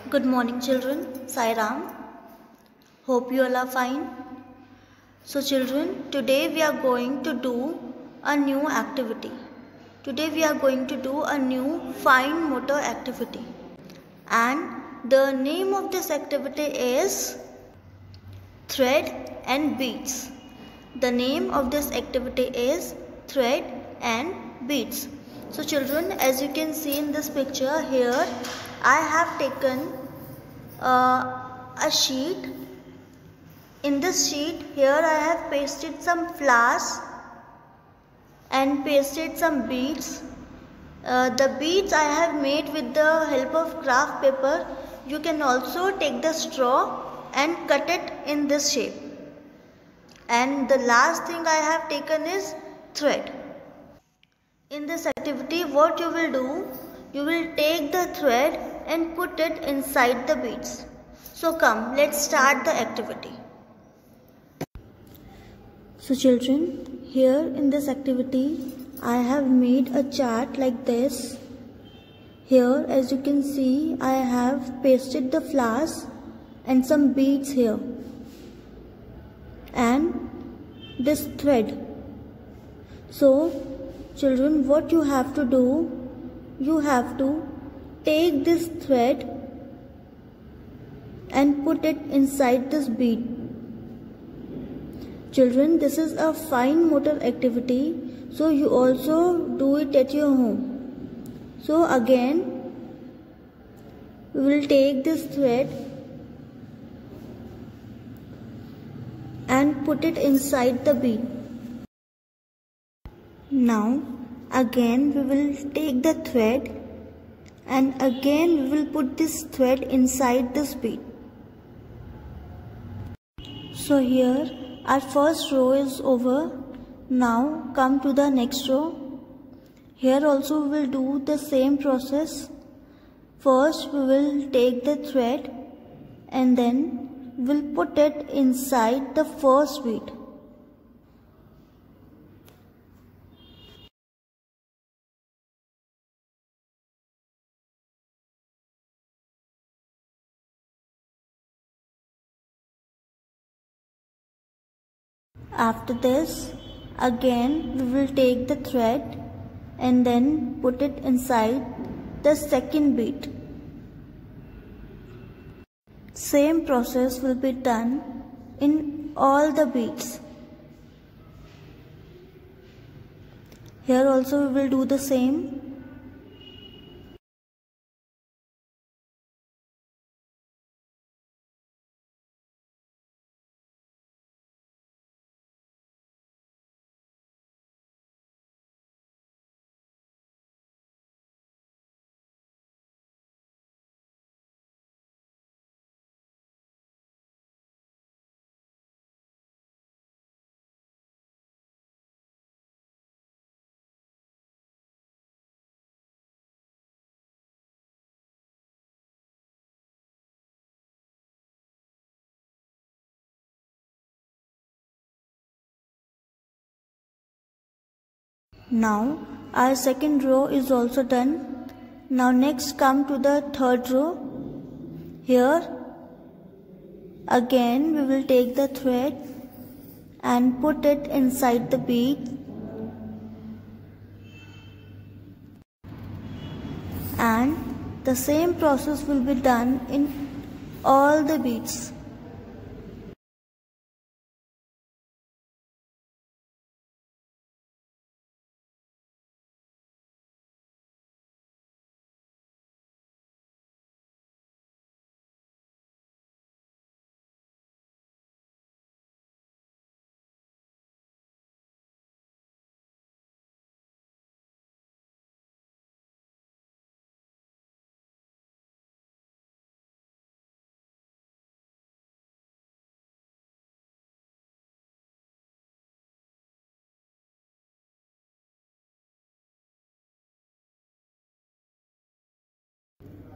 Good morning children, Sai Ram. Hope you all are fine. So children, today we are going to do a new activity. Today we are going to do a new fine motor activity. And the name of this activity is thread and beads. The name of this activity is thread and beads. So children, as you can see in this picture here, I have taken a sheet. In this sheet here I have pasted some flowers and pasted some beads. The beads I have made with the help of craft paper. You can also take the straw and cut it in this shape. And the last thing I have taken is thread. In this activity, what you will do, you will take the thread and put it inside the beads. So come, let's start the activity. So children, here in this activity, I have made a chart like this. Here, as you can see, I have pasted the flowers and some beads here. And this thread. So children, what you have to do, you have to take this thread and put it inside this bead. Children, this is a fine motor activity, so you also do it at your home. So again, we will take this thread and put it inside the bead. Now again we will take the thread and again we will put this thread inside this bead. So here our first row is over. Now come to the next row. Here also we will do the same process. First we will take the thread and then we will put it inside the first bead. After this, again we will take the thread and then put it inside the second bead. Same process will be done in all the beads. Here also we will do the same. Now our second row is also done. Now next come to the third row. Here again we will take the thread and put it inside the bead. And the same process will be done in all the beads.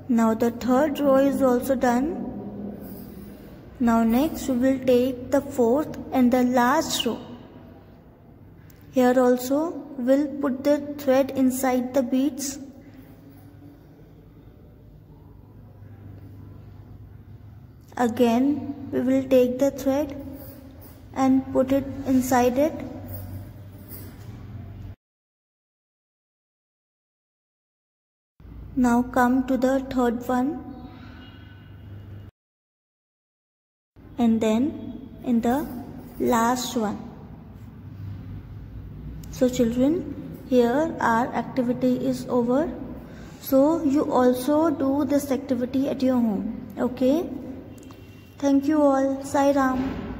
Now the third row is also done. Now next we will take the fourth and the last row. Here also we will put the thread inside the beads Again we will take the thread and put it inside it. Now come to the third one, and then in the last one. So children, here our activity is over. So you also do this activity at your home. Okay? Thank you all. Sai Ram.